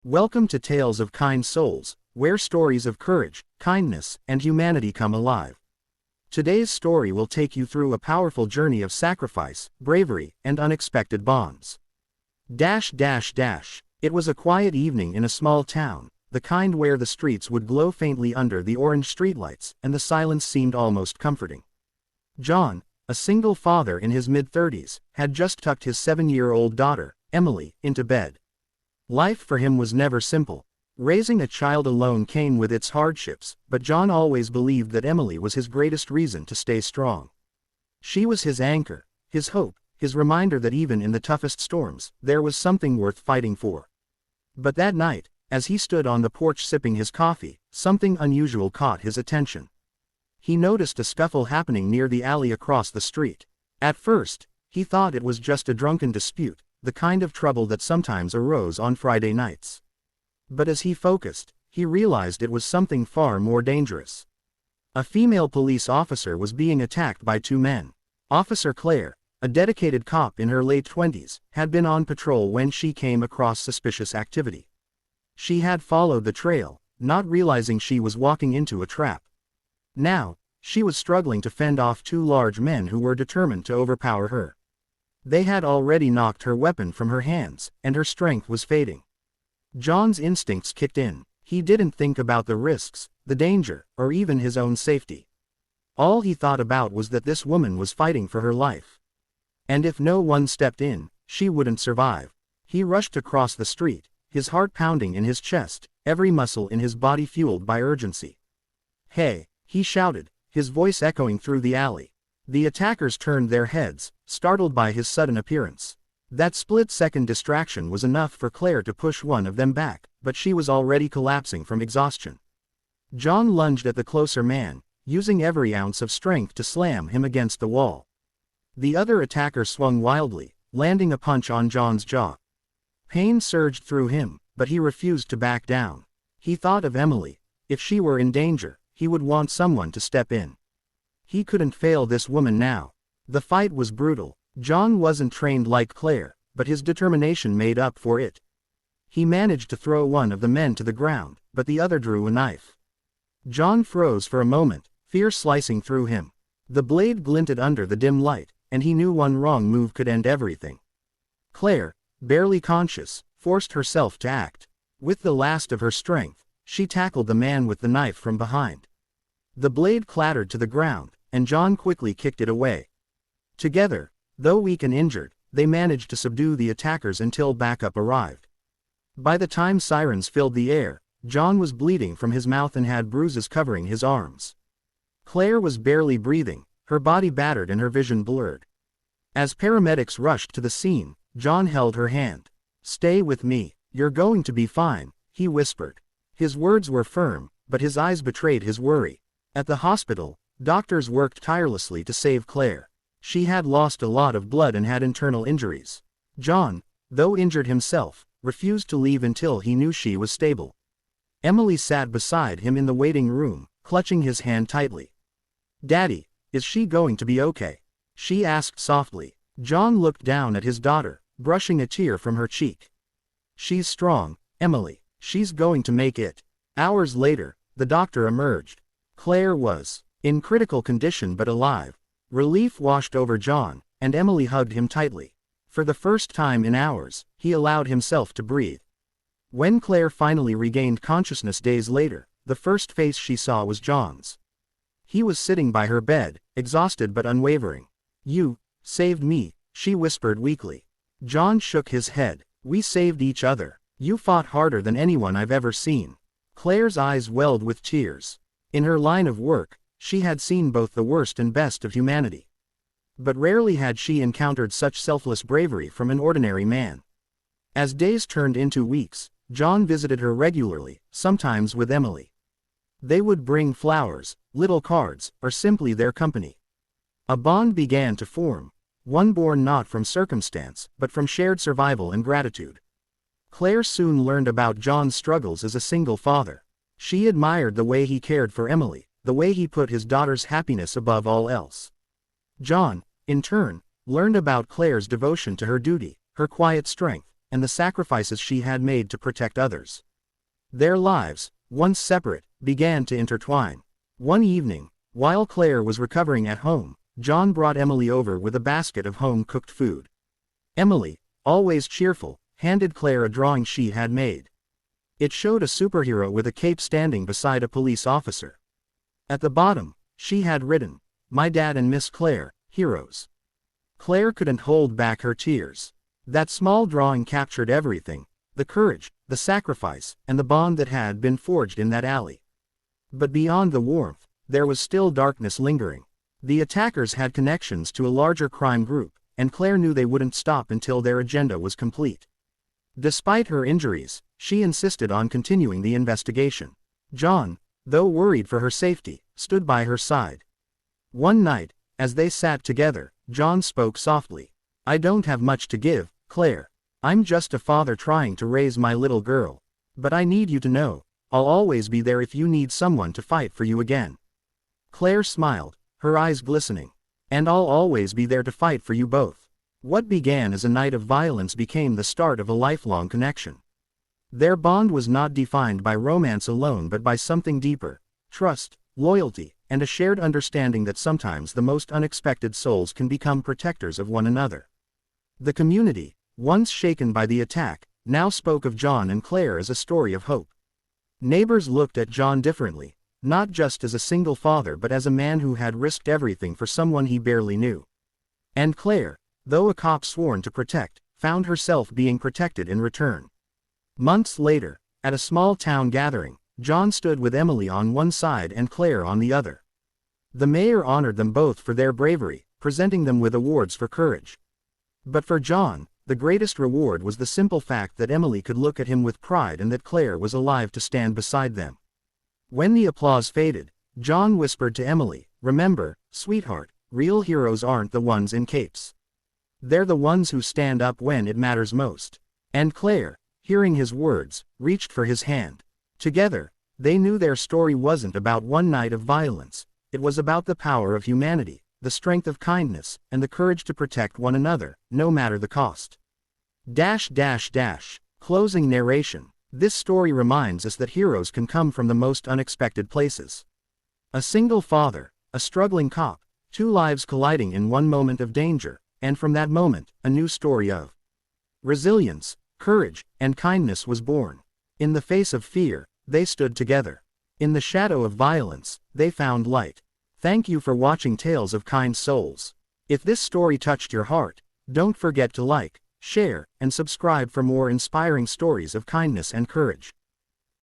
Welcome to Tales of Kind Souls, where stories of courage, kindness, and humanity come alive. Today's story will take you through a powerful journey of sacrifice, bravery, and unexpected bonds. It was a quiet evening in a small town, the kind where the streets would glow faintly under the orange streetlights, and the silence seemed almost comforting. John, a single father in his mid-30s, had just tucked his 7-year-old daughter, Emily, into bed. Life for him was never simple. Raising a child alone came with its hardships, but John always believed that Emily was his greatest reason to stay strong. She was his anchor, his hope, his reminder that even in the toughest storms, there was something worth fighting for. But that night, as he stood on the porch sipping his coffee, something unusual caught his attention. He noticed a scuffle happening near the alley across the street. At first, he thought it was just a drunken dispute, the kind of trouble that sometimes arose on Friday nights. But as he focused, he realized it was something far more dangerous. A female police officer was being attacked by two men. Officer Claire, a dedicated cop in her late 20s, had been on patrol when she came across suspicious activity. She had followed the trail, not realizing she was walking into a trap. Now, she was struggling to fend off two large men who were determined to overpower her. They had already knocked her weapon from her hands, and her strength was fading. John's instincts kicked in. He didn't think about the risks, the danger, or even his own safety. All he thought about was that this woman was fighting for her life. And if no one stepped in, she wouldn't survive. He rushed across the street, his heart pounding in his chest, every muscle in his body fueled by urgency. "Hey!" he shouted, his voice echoing through the alley. The attackers turned their heads, startled by his sudden appearance. That split-second distraction was enough for Claire to push one of them back, but she was already collapsing from exhaustion. John lunged at the closer man, using every ounce of strength to slam him against the wall. The other attacker swung wildly, landing a punch on John's jaw. Pain surged through him, but he refused to back down. He thought of Emily. If she were in danger, he would want someone to step in. He couldn't fail this woman now. The fight was brutal. John wasn't trained like Claire, but his determination made up for it. He managed to throw one of the men to the ground, but the other drew a knife. John froze for a moment, fear slicing through him. The blade glinted under the dim light, and he knew one wrong move could end everything. Claire, barely conscious, forced herself to act. With the last of her strength, she tackled the man with the knife from behind. The blade clattered to the ground, and John quickly kicked it away. Together, though weak and injured, they managed to subdue the attackers until backup arrived. By the time sirens filled the air, John was bleeding from his mouth and had bruises covering his arms. Claire was barely breathing, her body battered and her vision blurred. As paramedics rushed to the scene, John held her hand. "Stay with me, you're going to be fine," he whispered. His words were firm, but his eyes betrayed his worry. At the hospital, doctors worked tirelessly to save Claire. She had lost a lot of blood and had internal injuries. John, though injured himself, refused to leave until he knew she was stable. Emily sat beside him in the waiting room, clutching his hand tightly. "Daddy, is she going to be okay?" she asked softly. John looked down at his daughter, brushing a tear from her cheek. "She's strong, Emily. She's going to make it." Hours later, the doctor emerged. Claire was in critical condition but alive. Relief washed over John, and Emily hugged him tightly. For the first time in hours, he allowed himself to breathe. When Claire finally regained consciousness days later, the first face she saw was John's. He was sitting by her bed, exhausted but unwavering. "You saved me," she whispered weakly. John shook his head. "We saved each other. You fought harder than anyone I've ever seen." Claire's eyes welled with tears. In her line of work, she had seen both the worst and best of humanity. But rarely had she encountered such selfless bravery from an ordinary man. As days turned into weeks, John visited her regularly, sometimes with Emily. They would bring flowers, little cards, or simply their company. A bond began to form, one born not from circumstance, but from shared survival and gratitude. Claire soon learned about John's struggles as a single father. She admired the way he cared for Emily, the way he put his daughter's happiness above all else. John, in turn, learned about Claire's devotion to her duty, her quiet strength, and the sacrifices she had made to protect others. Their lives, once separate, began to intertwine. One evening, while Claire was recovering at home, John brought Emily over with a basket of home-cooked food. Emily, always cheerful, handed Claire a drawing she had made. It showed a superhero with a cape standing beside a police officer. At the bottom, she had written, "My dad and Miss Claire, heroes." Claire couldn't hold back her tears. That small drawing captured everything: the courage, the sacrifice, and the bond that had been forged in that alley. But beyond the warmth, there was still darkness lingering. The attackers had connections to a larger crime group, and Claire knew they wouldn't stop until their agenda was complete. Despite her injuries, she insisted on continuing the investigation. John, though worried for her safety, stood by her side. One night, as they sat together, John spoke softly. "I don't have much to give, Claire. I'm just a father trying to raise my little girl. But I need you to know, I'll always be there if you need someone to fight for you again." Claire smiled, her eyes glistening. "And I'll always be there to fight for you both." What began as a night of violence became the start of a lifelong connection. Their bond was not defined by romance alone but by something deeper: trust, loyalty, and a shared understanding that sometimes the most unexpected souls can become protectors of one another. The community, once shaken by the attack, now spoke of John and Claire as a story of hope. Neighbors looked at John differently, not just as a single father but as a man who had risked everything for someone he barely knew. And Claire, though a cop sworn to protect, found herself being protected in return. Months later, at a small town gathering, John stood with Emily on one side and Claire on the other. The mayor honored them both for their bravery, presenting them with awards for courage. But for John, the greatest reward was the simple fact that Emily could look at him with pride and that Claire was alive to stand beside them. When the applause faded, John whispered to Emily, "Remember, sweetheart, real heroes aren't the ones in capes. They're the ones who stand up when it matters most." And Claire, hearing his words, reached for his hand. Together, they knew their story wasn't about one night of violence. It was about the power of humanity, the strength of kindness, and the courage to protect one another, no matter the cost. Closing narration. This story reminds us that heroes can come from the most unexpected places. A single father, a struggling cop, two lives colliding in one moment of danger, and from that moment, a new story of resilience, courage, and kindness was born. In the face of fear, they stood together. In the shadow of violence, they found light. Thank you for watching Tales of Kind Souls. If this story touched your heart, don't forget to like, share, and subscribe for more inspiring stories of kindness and courage.